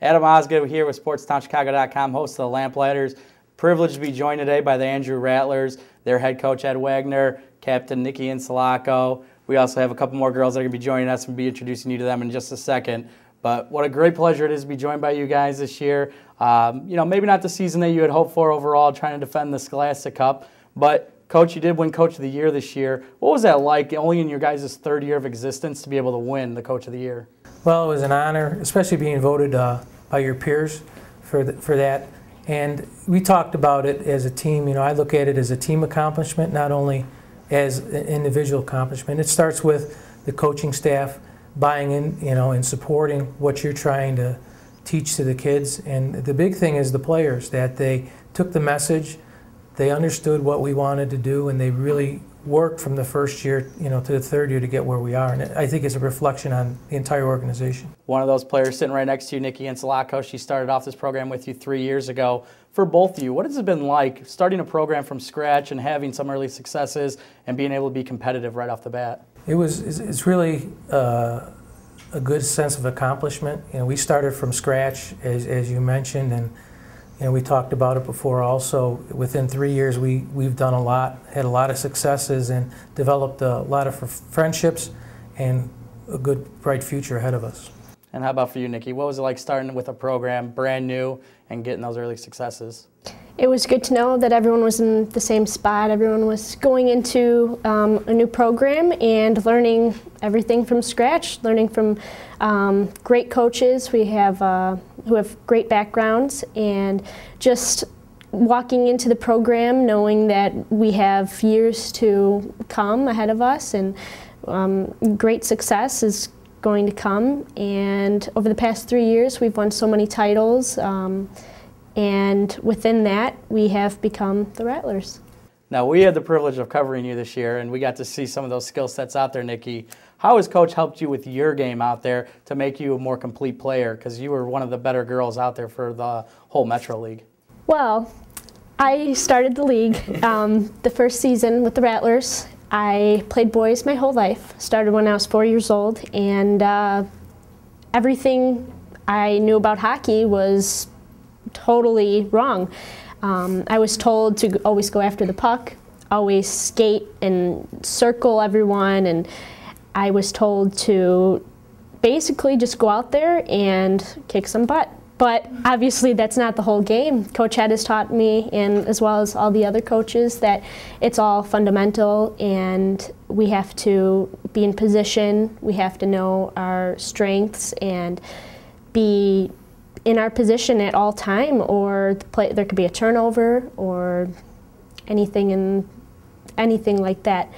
Adam Osgood here with SportsTownChicago.com, host of the Lamplighters. Privileged to be joined today by the Andrew Rattlers, their head coach Ed Wagner, Captain Nikki Insalacco. We also have a couple more girls that are going to be joining us and be introducing you to them in just a second. But what a great pleasure it is to be joined by you guys this year. Maybe not the season that you had hoped for overall, trying to defend the Scholastic Cup, but Coach, you did win Coach of the Year this year. What was that like, only in your guys' third year of existence, to be able to win the Coach of the Year? Well, it was an honor, especially being voted by your peers for that. And we talked about it as a team. I look at it as a team accomplishment, not only as an individual accomplishment. It starts with the coaching staff buying in, and supporting what you're trying to teach to the kids. And the big thing is the players, that they took the message, they understood what we wanted to do, and they really worked from the first year, to the third year to get where we are. And I think it's a reflection on the entire organization. One of those players sitting right next to you, Nikki Insalacco, she started off this program with you 3 years ago. For both of you, what has it been like starting a program from scratch and having some early successes and being able to be competitive right off the bat? It's really a good sense of accomplishment. We started from scratch, as you mentioned, and we talked about it before also. Within 3 years, we've done a lot, had a lot of successes, and developed a lot of friendships and a good, bright future ahead of us. And how about for you, Nikki? What was it like starting with a program brand new and getting those early successes? It was good to know that everyone was in the same spot. Everyone was going into a new program and learning everything from scratch, learning from great coaches who have great backgrounds, and just walking into the program knowing that we have years to come ahead of us, and great success is going to come. And over the past 3 years, we've won so many titles. And within that, we have become the Rattlers. Now, we had the privilege of covering you this year, and we got to see some of those skill sets out there, Nikki. How has Coach helped you with your game out there to make you a more complete player? Because you were one of the better girls out there for the whole Metro League. Well, I started the league the first season with the Rattlers. I played boys my whole life, started when I was 4 years old, and everything I knew about hockey was totally wrong. I was told to always go after the puck, always skate and circle everyone, and I was told to basically just go out there and kick some butt. But obviously that's not the whole game. Coach Ed has taught me, and as well as all the other coaches, that it's all fundamental, and we have to be in position, we have to know our strengths and be in our position at all time, or there could be a turnover or anything like that.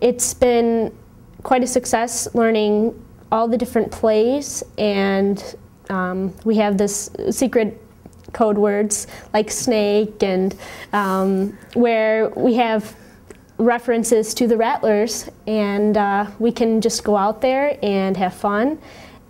It's been quite a success learning all the different plays, and we have this secret code words like snake, and where we have references to the Rattlers, and we can just go out there and have fun.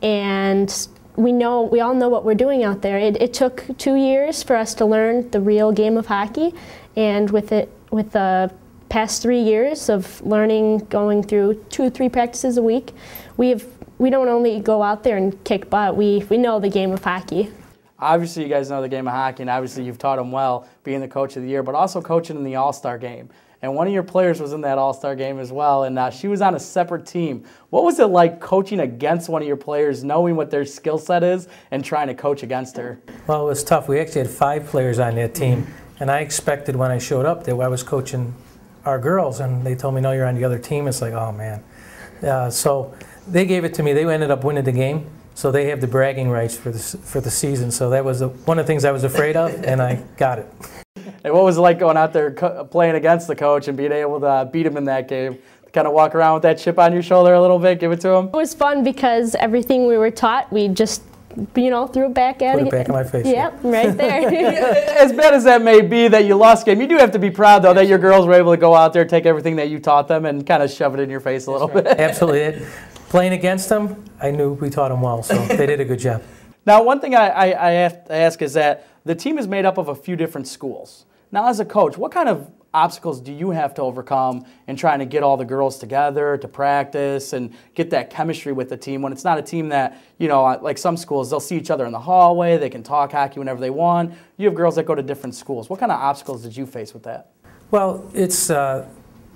And we all know what we're doing out there. It took 2 years for us to learn the real game of hockey, and with the past 3 years of learning, going through 2 or 3 practices a week, we don't only go out there and kick butt. We know the game of hockey. Obviously, you guys know the game of hockey, and obviously you've taught them well, being the Coach of the Year, but also coaching in the All-Star game. And one of your players was in that All-Star game as well, and she was on a separate team. What was it like coaching against one of your players, knowing what their skill set is, and trying to coach against her? Well, it was tough. We actually had 5 players on that team, and I expected when I showed up that I was coaching our girls, and they told me, no, you're on the other team. It's like, oh, man. So they gave it to me. They ended up winning the game, so they have the bragging rights for the season. So that was one of the things I was afraid of, and I got it. And what was it like going out there playing against the coach and being able to beat him in that game? Kind of walk around with that chip on your shoulder a little bit, give it to him? It was fun because everything we were taught, we just threw it back at him. Put it back in my face. Yep, right there. As bad as that may be that you lost the game, you do have to be proud, though, that your girls were able to go out there, take everything that you taught them, and kind of shove it in your face a little bit. Absolutely. Playing against them, I knew we taught them well, so they did a good job. Now, one thing I have to ask is that the team is made up of a few different schools. Now, as a coach, what kind of obstacles do you have to overcome in trying to get all the girls together to practice and get that chemistry with the team when it's not a team that, you know, like some schools, they'll see each other in the hallway, they can talk hockey whenever they want. You have girls that go to different schools. What kind of obstacles did you face with that? Well, it's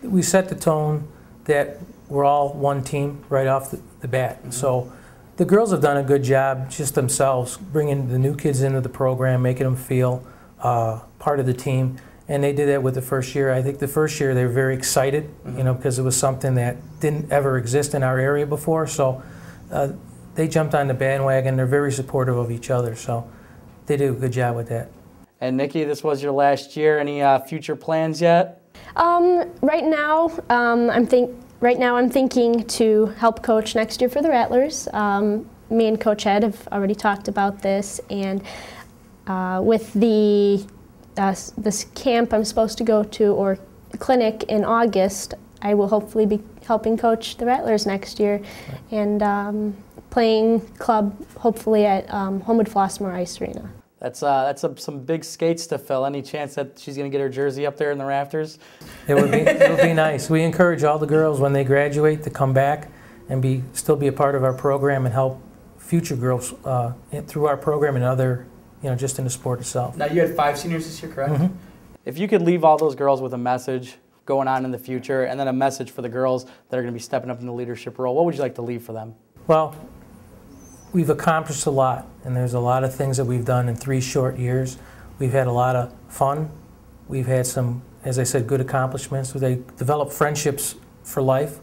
we set the tone that we're all one team right off the bat. Mm-hmm. So the girls have done a good job just themselves, bringing the new kids into the program, making them feel part of the team. And they did that with the first year. I think the first year they were very excited, you know, because it was something that didn't ever exist in our area before. So they jumped on the bandwagon. They're very supportive of each other. So they did a good job with that. And Nikki, this was your last year. Any future plans yet? Right now, I'm thinking to help coach next year for the Rattlers. Me and Coach Ed have already talked about this, and with this camp I'm supposed to go to, or clinic in August, I will hopefully be helping coach the Rattlers next year, and playing club hopefully at Homewood Flossmoor Ice Arena. That's some big skates to fill. Any chance that she's going to get her jersey up there in the rafters? It would be nice. We encourage all the girls when they graduate to come back and still be a part of our program and help future girls through our program and other, you know, just in the sport itself. Now, you had 5 seniors this year, correct? Mm-hmm. If you could leave all those girls with a message going on in the future, and then a message for the girls that are going to be stepping up in the leadership role, what would you like to leave for them? Well, we've accomplished a lot, and there's a lot of things that we've done in 3 short years. We've had a lot of fun. We've had some, as I said, good accomplishments. They developed friendships for life.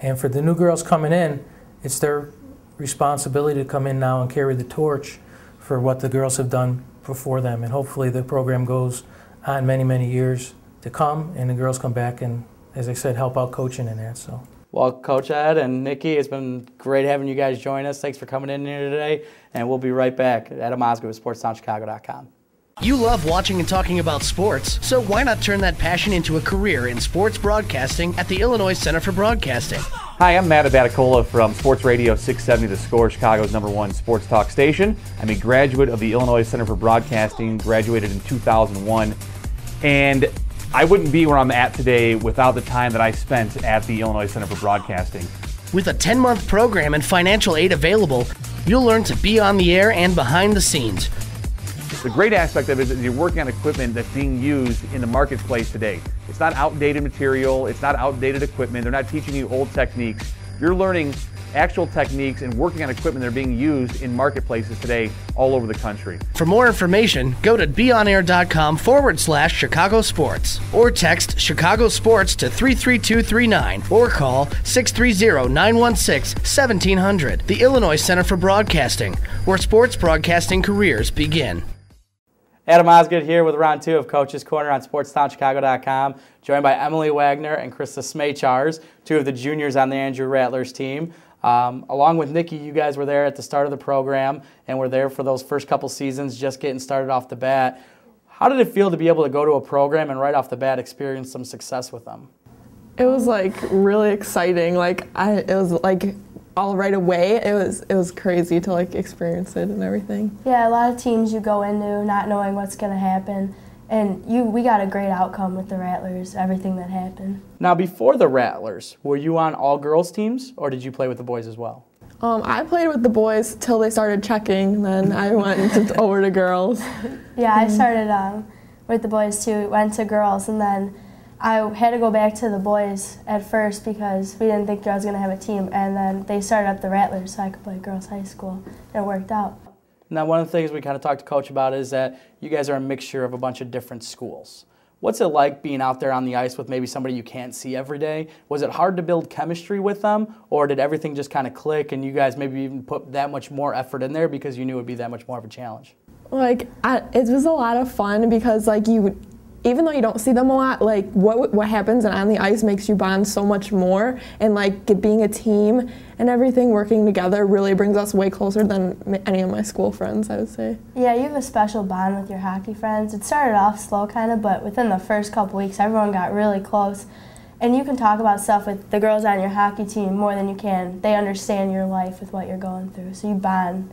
And for the new girls coming in, it's their responsibility to come in now and carry the torch for what the girls have done before them. And hopefully the program goes on many, many years to come, and the girls come back and, as I said, help out coaching in that. So. Well, Coach Ed and Nikki, it's been great having you guys join us. Thanks for coming in here today, and we'll be right back. Adam Osgood with SportsTownChicago.com. You love watching and talking about sports, so why not turn that passion into a career in sports broadcasting at the Illinois Center for Broadcasting? Hi, I'm Matt Abaticola from Sports Radio 670 The Score, Chicago's #1 sports talk station. I'm a graduate of the Illinois Center for Broadcasting, graduated in 2001, and I wouldn't be where I'm at today without the time that I spent at the Illinois Center for Broadcasting. With a 10-month program and financial aid available, you'll learn to be on the air and behind the scenes. The great aspect of it is that you're working on equipment that's being used in the marketplace today. It's not outdated material, it's not outdated equipment, they're not teaching you old techniques. You're learning actual techniques and working on equipment that are being used in marketplaces today all over the country. For more information, go to beonair.com/Chicago Sports or text Chicago Sports to 33239 or call 630-916-1700. The Illinois Center for Broadcasting, where sports broadcasting careers begin. Adam Osgood here with round 2 of Coach's Corner on SportsTownChicago.com, joined by Emily Wagner and Krista Smachars, 2 of the juniors on the Andrew Rattlers team. Along with Nikki, you guys were there at the start of the program and were there for those first couple seasons, just getting started off the bat. How did it feel to be able to go to a program and right off the bat experience some success with them? It was like really exciting. It was like all right away. It was crazy to like experience it and everything. Yeah, a lot of teams you go into not knowing what's going to happen, and we got a great outcome with the Rattlers, everything that happened. Now, before the Rattlers, were you on all girls teams, or did you play with the boys as well? I played with the boys till they started checking, then I went over to girls. Yeah, I started with the boys too, went to girls, and then I had to go back to the boys at first because we didn't think I was going to have a team, and then they started up the Rattlers so I could play girls high school, and it worked out. Now, one of the things we kind of talked to Coach about is that you guys are a mixture of a bunch of different schools. What's it like being out there on the ice with maybe somebody you can't see every day? Was it hard to build chemistry with them, or did everything just kind of click and you guys maybe even put that much more effort in there because you knew it would be that much more of a challenge? It was a lot of fun because even though you don't see them a lot, what happens on the ice makes you bond so much more, and being a team and everything working together really brings us way closer than any of my school friends, I would say. Yeah, you have a special bond with your hockey friends. It started off slow kind of, but within the first couple weeks everyone got really close, and you can talk about stuff with the girls on your hockey team more than you can. They understand your life with what you're going through, so you bond.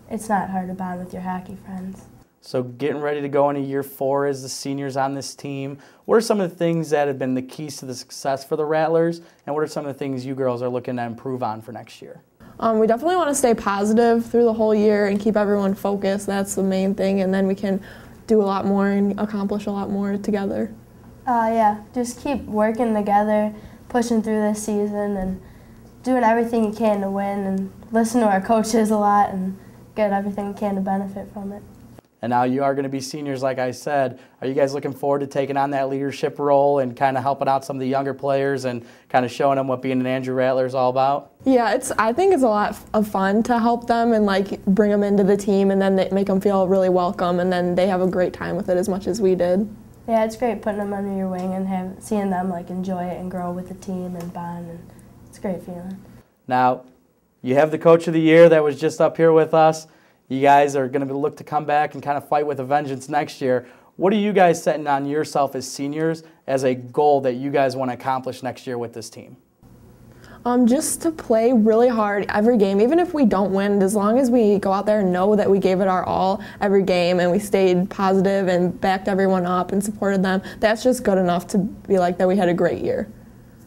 It's not hard to bond with your hockey friends. So getting ready to go into year 4 as the seniors on this team, what are some of the things that have been the keys to the success for the Rattlers, and what are some of the things you girls are looking to improve on for next year? We definitely want to stay positive through the whole year and keep everyone focused. That's the main thing, and then we can do a lot more and accomplish a lot more together. Yeah, just keep working together, pushing through this season, and doing everything you can to win, and listen to our coaches a lot and get everything you can to benefit from it. And now you are going to be seniors, like I said. Are you guys looking forward to taking on that leadership role and kind of helping out some of the younger players and kind of showing them what being an Andrew Rattler is all about? Yeah, I think it's a lot of fun to help them and like bring them into the team, and then make them feel really welcome, and then they have a great time with it as much as we did. Yeah, it's great putting them under your wing and seeing them like enjoy it and grow with the team and bond, and it's a great feeling. Now, you have the Coach of the Year that was just up here with us. You guys are going to look to come back and kind of fight with a vengeance next year. What are you guys setting on yourself as seniors as a goal that you guys want to accomplish next year with this team? Just to play really hard every game, even if we don't win, as long as we go out there and know that we gave it our all every game and we stayed positive and backed everyone up and supported them, that's just good enough to be like that we had a great year.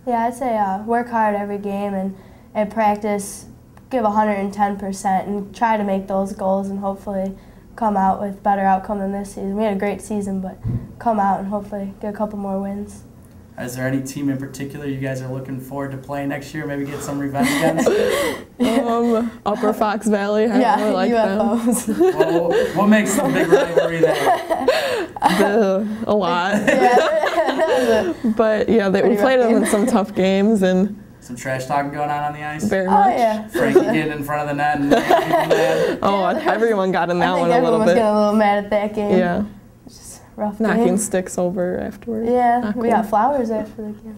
Yeah, I'd say work hard every game and at practice give 110% and try to make those goals and hopefully come out with better outcome than this season. We had a great season, but come out and hopefully get a couple more wins. Is there any team in particular you guys are looking forward to playing next year? Maybe get some revenge against? Upper Fox Valley. I really like UFOs. them. Well, what makes the big rivalry there? A lot. Yeah. But yeah, we played them in some tough games and Some trash talking going on the ice? very much. Oh, yeah. Frankie getting in front of the net and making people mad? Oh, everyone got in that one a everyone little was bit. getting a little mad at that game. Yeah, It's just a rough knocking game. sticks over afterwards. Yeah, Not we cool. got flowers after the game.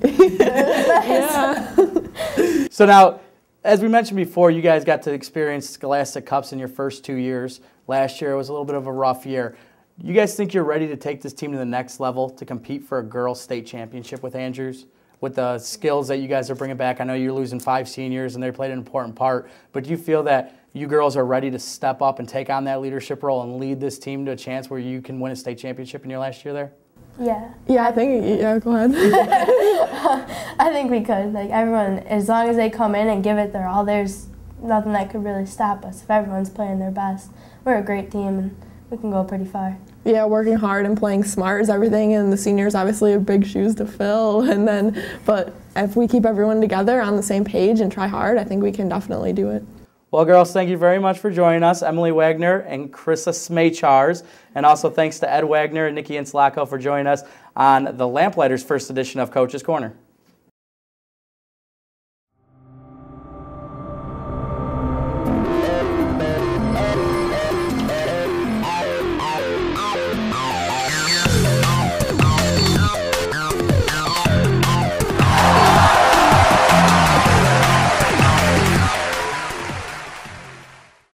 Yeah. So now, as we mentioned before, you guys got to experience Scholastic Cups in your first 2 years. Last year was a little bit of a rough year. You guys think you're ready to take this team to the next level to compete for a girls' state championship with Andrews? With the skills that you guys are bringing back, I know you're losing 5 seniors and they played an important part, but do you feel that you girls are ready to step up and take on that leadership role and lead this team to a chance where you can win a state championship in your last year there? Yeah. Yeah, I think, yeah, go ahead. I think we could. Like everyone, as long as they come in and give it their all, there's nothing that could really stop us. If everyone's playing their best, we're a great team and we can go pretty far. Yeah, working hard and playing smart is everything, and the seniors obviously have big shoes to fill. But if we keep everyone together on the same page and try hard, I think we can definitely do it. Well, girls, thank you very much for joining us, Emily Wagner and Krissa Smachars. And also thanks to Ed Wagner and Nikki Insulacco for joining us on the Lamplighters' first edition of Coach's Corner.